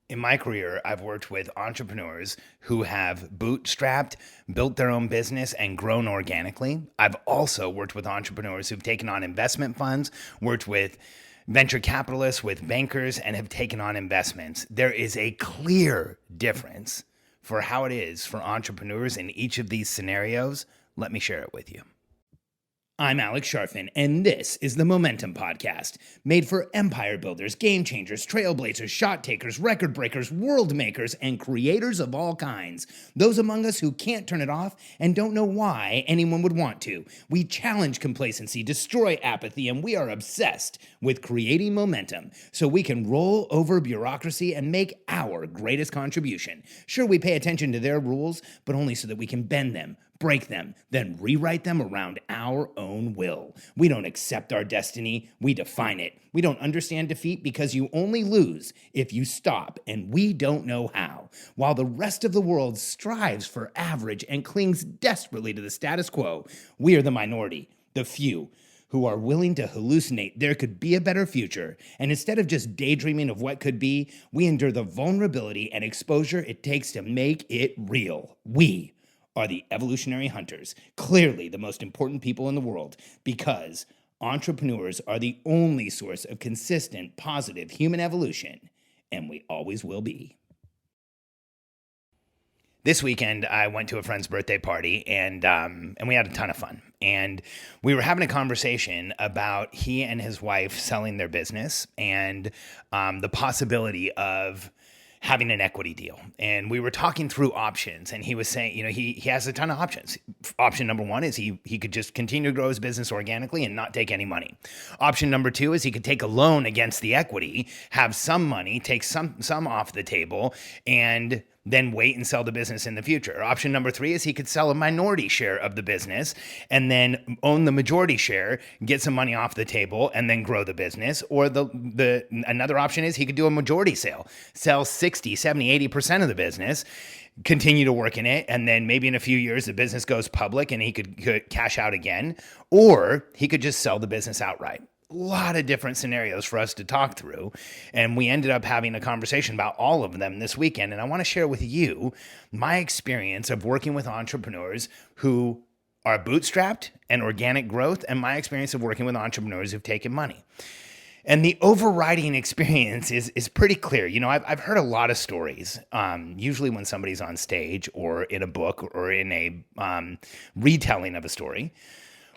In my career, I've worked with entrepreneurs who have bootstrapped, built their own business, and grown organically. I've also worked with entrepreneurs who've taken on investment funds, worked with venture capitalists, with bankers, and have taken on investments. There is a clear difference for how it is for entrepreneurs in each of these scenarios. Let me share it with you. I'm Alex Sharfin, and this is the Momentum Podcast, made for empire builders, game changers, trailblazers, shot takers, record breakers, world makers, and creators of all kinds. Those among us who can't turn it off and don't know why anyone would want to. We challenge complacency, destroy apathy, and we are obsessed with creating momentum so we can roll over bureaucracy and make our greatest contribution. Sure, we pay attention to their rules, but only so that we can bend them, break them, then rewrite them around our own will. We don't accept our destiny, we define it. We don't understand defeat because you only lose if you stop, and we don't know how. While the rest of the world strives for average and clings desperately to the status quo, we are the minority, the few, who are willing to hallucinate there could be a better future. And instead of just daydreaming of what could be, we endure the vulnerability and exposure it takes to make it real. We are the evolutionary hunters, clearly the most important people in the world, because entrepreneurs are the only source of consistent, positive human evolution, and we always will be. This weekend, I went to a friend's birthday party, and we had a ton of fun. And we were having a conversation about he and his wife selling their business and the possibility of having an equity deal. And we were talking through options, and he was saying, he has a ton of options. Option number one is he could just continue to grow his business organically and not take any money. Option number two is he could take a loan against the equity, have some money, take some off the table, and then wait and sell the business in the future. Option number three is he could sell a minority share of the business and then own the majority share, get some money off the table, and then grow the business. Or another option is he could do a majority sell 60, 70, 80% of the business, continue to work in it, and then maybe in a few years the business goes public and he could cash out again. Or he could just sell the business outright. A lot of different scenarios for us to talk through, and we ended up having a conversation about all of them this weekend. And I want to share with you my experience of working with entrepreneurs who are bootstrapped and organic growth, and my experience of working with entrepreneurs who've taken money. And the overriding experience is pretty clear. I've heard a lot of stories, usually when somebody's on stage or in a book or in a retelling of a story,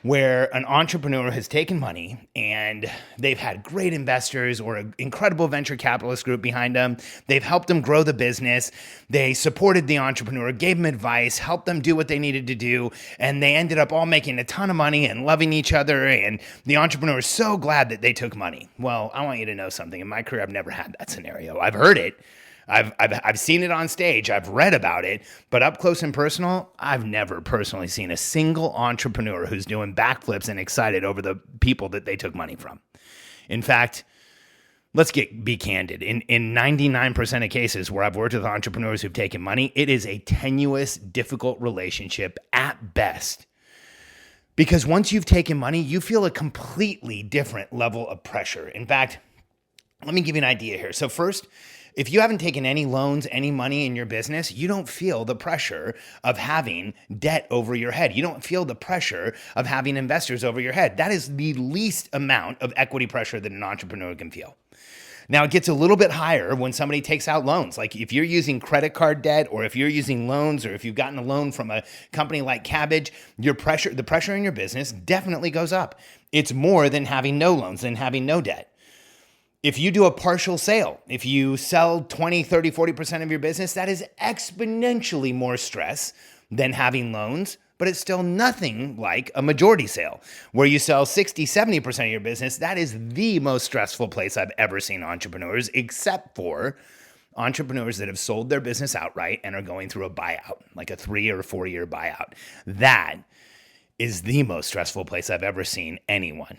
where an entrepreneur has taken money and they've had great investors or an incredible venture capitalist group behind them. They've helped them grow the business. They supported the entrepreneur, gave them advice, helped them do what they needed to do. And they ended up all making a ton of money and loving each other. And the entrepreneur is so glad that they took money. Well, I want you to know something. In my career, I've never had that scenario. I've heard it. I've seen it on stage. I've read about it, but up close and personal, I've never personally seen a single entrepreneur who's doing backflips and excited over the people that they took money from. In fact, let's be candid. In 99% of cases where I've worked with entrepreneurs who've taken money, it is a tenuous, difficult relationship at best. Because once you've taken money, you feel a completely different level of pressure. In fact, let me give you an idea here. So first, if you haven't taken any loans, any money in your business, you don't feel the pressure of having debt over your head. You don't feel the pressure of having investors over your head. That is the least amount of equity pressure that an entrepreneur can feel. Now, it gets a little bit higher when somebody takes out loans. Like if you're using credit card debt, or if you're using loans, or if you've gotten a loan from a company like Cabbage, the pressure in your business definitely goes up. It's more than having no loans, than having no debt. If you do a partial sale, if you sell 20, 30, 40% of your business, that is exponentially more stress than having loans, but it's still nothing like a majority sale where you sell 60, 70% of your business. That is the most stressful place I've ever seen entrepreneurs, except for entrepreneurs that have sold their business outright and are going through a buyout, like a 3 or 4 year buyout. That is the most stressful place I've ever seen anyone.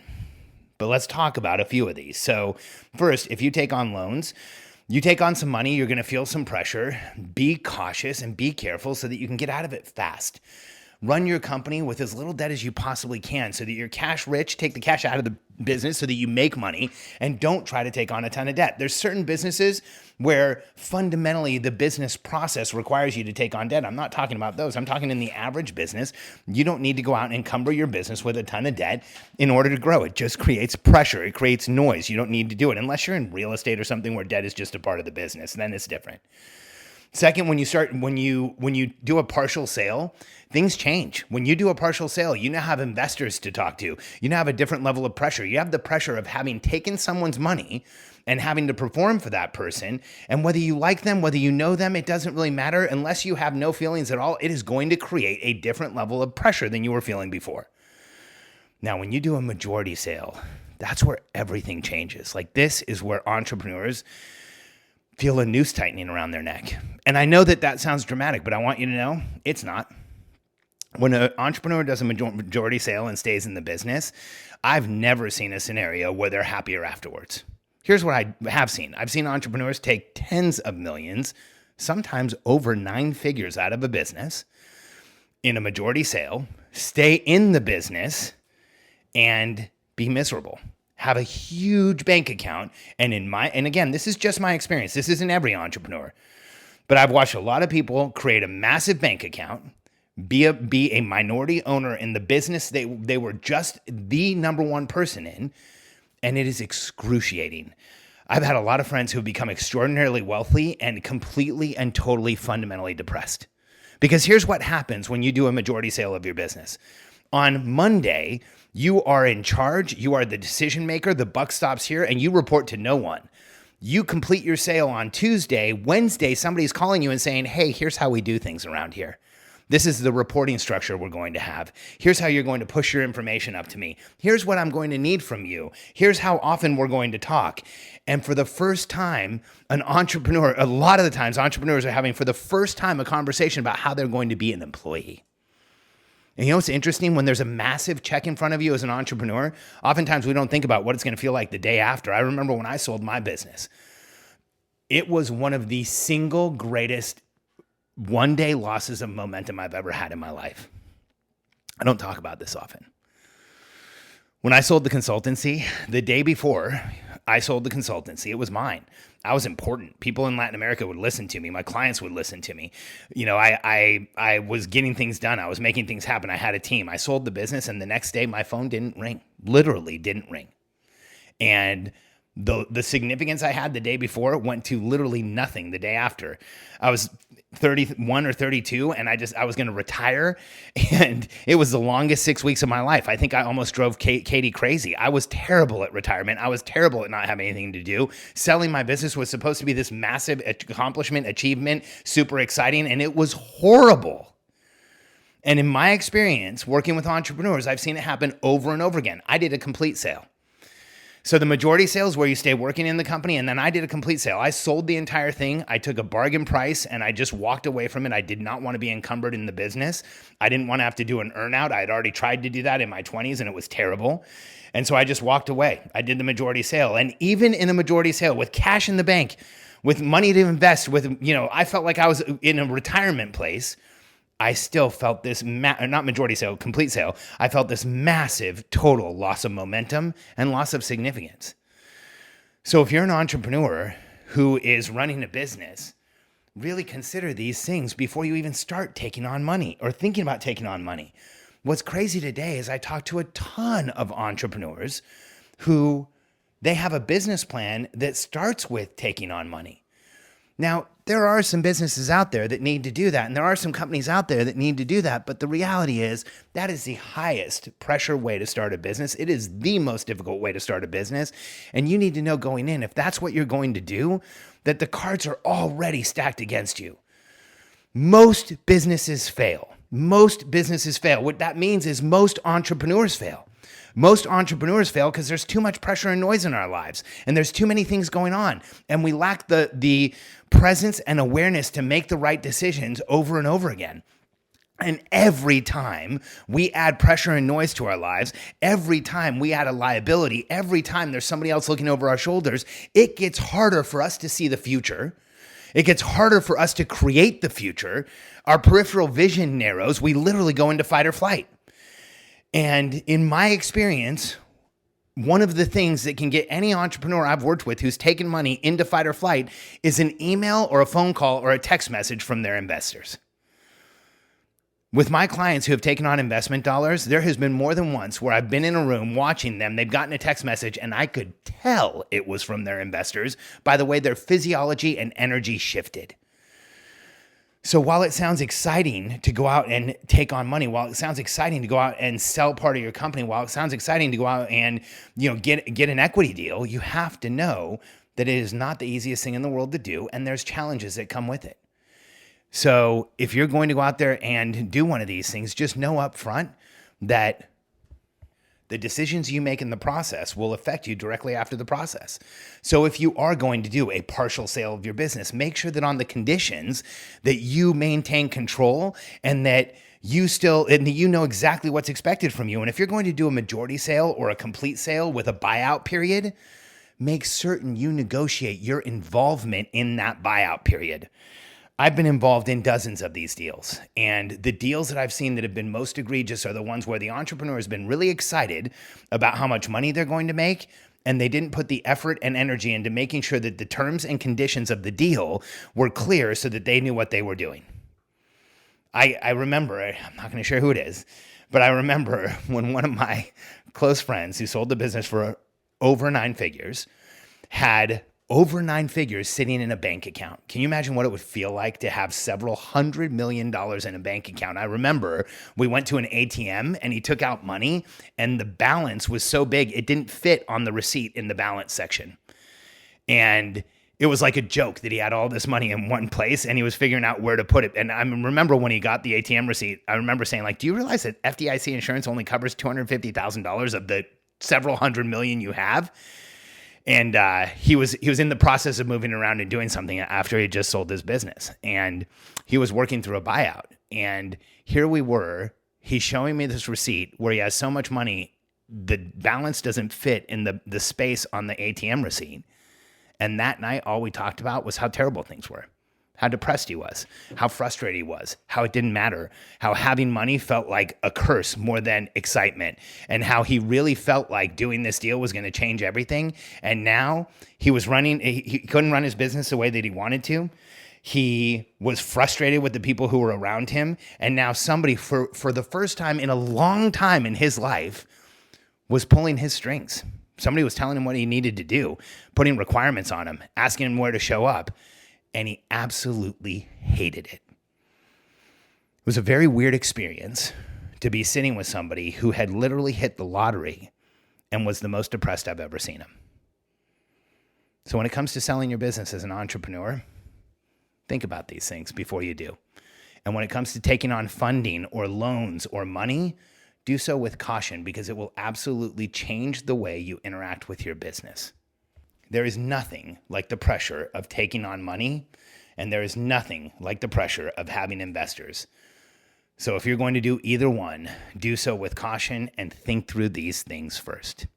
But let's talk about a few of these. So first, if you take on loans, you take on some money, you're going to feel some pressure. Be cautious and be careful so that you can get out of it fast. Run your company with as little debt as you possibly can so that you're cash rich. Take the cash out of the business so that you make money, and don't try to take on a ton of debt. There's certain businesses where fundamentally the business process requires you to take on debt. I'm not talking about those. I'm talking in the average business. You don't need to go out and encumber your business with a ton of debt in order to grow. It just creates pressure. It creates noise. You don't need to do it unless you're in real estate or something where debt is just a part of the business. Then it's different. Second, when you do a partial sale, things change. When you do a partial sale, you now have investors to talk to. You now have a different level of pressure. You have the pressure of having taken someone's money and having to perform for that person. And whether you like them, whether you know them, it doesn't really matter. Unless you have no feelings at all, it is going to create a different level of pressure than you were feeling before. Now, when you do a majority sale, that's where everything changes. Like, this is where entrepreneurs feel a noose tightening around their neck. And I know that sounds dramatic, but I want you to know it's not. When an entrepreneur does a majority sale and stays in the business, I've never seen a scenario where they're happier afterwards. Here's what I have seen. I've seen entrepreneurs take tens of millions, sometimes over 9 figures out of a business in a majority sale, stay in the business, and be miserable. Have a huge bank account. And again, this is just my experience. This isn't every entrepreneur, but I've watched a lot of people create a massive bank account, be a minority owner in the business they were just the number one person in, and it is excruciating. I've had a lot of friends who have become extraordinarily wealthy and completely and totally fundamentally depressed. Because here's what happens when you do a majority sale of your business. On Monday, you are in charge, you are the decision maker, the buck stops here, and you report to no one. You complete your sale on Tuesday. Wednesday, somebody's calling you and saying, hey, here's how we do things around here. This is the reporting structure we're going to have. Here's how you're going to push your information up to me. Here's what I'm going to need from you. Here's how often we're going to talk. And for the first time, an entrepreneur, a lot of the times entrepreneurs are having for the first time a conversation about how they're going to be an employee. And you know what's interesting? When there's a massive check in front of you as an entrepreneur, oftentimes we don't think about what it's going to feel like the day after. I remember when I sold my business, it was one of the single greatest one-day losses of momentum I've ever had in my life. I don't talk about this often. When I sold the consultancy, the day before I sold the consultancy, it was mine. I was important. People in Latin America would listen to me. My clients would listen to me. You know, I was getting things done. I was making things happen. I had a team. I sold the business, and the next day my phone didn't ring. Literally didn't ring. And the significance I had the day before went to literally nothing the day after. I was 31 or 32, and I was going to retire, and it was the longest 6 weeks of my life. I think I almost drove Katie crazy. I was terrible at retirement. I was terrible at not having anything to do. Selling my business was supposed to be this massive accomplishment, achievement, super exciting, and it was horrible. And in my experience, working with entrepreneurs, I've seen it happen over and over again. I did a complete sale. So the majority sale is where you stay working in the company, and then I did a complete sale. I sold the entire thing. I took a bargain price, and I just walked away from it. I did not want to be encumbered in the business. I didn't want to have to do an earnout. I had already tried to do that in my 20s, and it was terrible. And so I just walked away. I did the majority sale. And even in a majority sale, with cash in the bank, with money to invest, I felt like I was in a retirement place. I still felt this, not majority sale, complete sale. I felt this massive total loss of momentum and loss of significance. So if you're an entrepreneur who is running a business, really consider these things before you even start taking on money or thinking about taking on money. What's crazy today is I talk to a ton of entrepreneurs who they have a business plan that starts with taking on money. Now, there are some businesses out there that need to do that, and there are some companies out there that need to do that, but the reality is that is the highest pressure way to start a business. It is the most difficult way to start a business, and you need to know going in, if that's what you're going to do, that the cards are already stacked against you. Most businesses fail. Most businesses fail. What that means is most entrepreneurs fail. Most entrepreneurs fail because there's too much pressure and noise in our lives, and there's too many things going on, and we lack the presence and awareness to make the right decisions over and over again. And every time we add pressure and noise to our lives, every time we add a liability, every time there's somebody else looking over our shoulders, it gets harder for us to see the future. It gets harder for us to create the future. Our peripheral vision narrows. We literally go into fight or flight. And in my experience, one of the things that can get any entrepreneur I've worked with who's taken money into fight or flight is an email or a phone call or a text message from their investors. With my clients who have taken on investment dollars, there has been more than once where I've been in a room watching them. They've gotten a text message and I could tell it was from their investors by the way their physiology and energy shifted. So while it sounds exciting to go out and take on money, while it sounds exciting to go out and sell part of your company, while it sounds exciting to go out and get an equity deal, you have to know that it is not the easiest thing in the world to do, and there's challenges that come with it. So if you're going to go out there and do one of these things, just know up front that the decisions you make in the process will affect you directly after the process. So if you are going to do a partial sale of your business, make sure that on the conditions that you maintain control and that you know exactly what's expected from you. And if you're going to do a majority sale or a complete sale with a buyout period, make certain you negotiate your involvement in that buyout period. I've been involved in dozens of these deals, and the deals that I've seen that have been most egregious are the ones where the entrepreneur has been really excited about how much money they're going to make, and they didn't put the effort and energy into making sure that the terms and conditions of the deal were clear so that they knew what they were doing. I remember, I'm not going to share who it is, but I remember when one of my close friends who sold the business for over 9 figures had over 9 figures sitting in a bank account. Can you imagine what it would feel like to have several $100 million in a bank account? I remember we went to an ATM and he took out money and the balance was so big, it didn't fit on the receipt in the balance section. And it was like a joke that he had all this money in one place and he was figuring out where to put it. And I remember when he got the ATM receipt, I remember saying, like, do you realize that FDIC insurance only covers $250,000 of the several hundred million you have? And he was in the process of moving around and doing something after he just sold his business. And he was working through a buyout. And here we were, he's showing me this receipt where he has so much money, the balance doesn't fit in the space on the ATM receipt. And that night, all we talked about was how terrible things were, how depressed he was, how frustrated he was, how it didn't matter, how having money felt like a curse more than excitement, and how he really felt like doing this deal was going to change everything. And now he couldn't run his business the way that he wanted to. He was frustrated with the people who were around him. And now somebody, for the first time in a long time in his life, was pulling his strings. Somebody was telling him what he needed to do, putting requirements on him, asking him where to show up. And he absolutely hated it. It was a very weird experience to be sitting with somebody who had literally hit the lottery and was the most depressed I've ever seen him. So when it comes to selling your business as an entrepreneur, think about these things before you do. And when it comes to taking on funding or loans or money, do so with caution because it will absolutely change the way you interact with your business. There is nothing like the pressure of taking on money, and there is nothing like the pressure of having investors. So if you're going to do either one, do so with caution and think through these things first.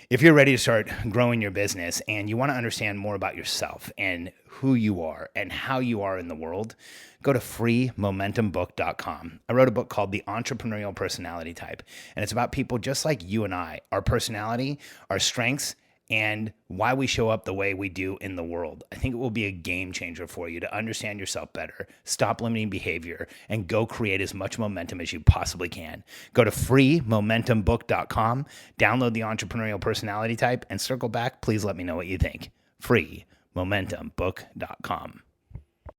If you're ready to start growing your business and you want to understand more about yourself and who you are and how you are in the world, go to freemomentumbook.com. I wrote a book called The Entrepreneurial Personality Type, and it's about people just like you and I, our personality, our strengths, and why we show up the way we do in the world. I think it will be a game changer for you to understand yourself better, stop limiting behavior, and go create as much momentum as you possibly can. Go to freemomentumbook.com, download The Entrepreneurial Personality Type, and circle back. Please let me know what you think. freemomentumbook.com.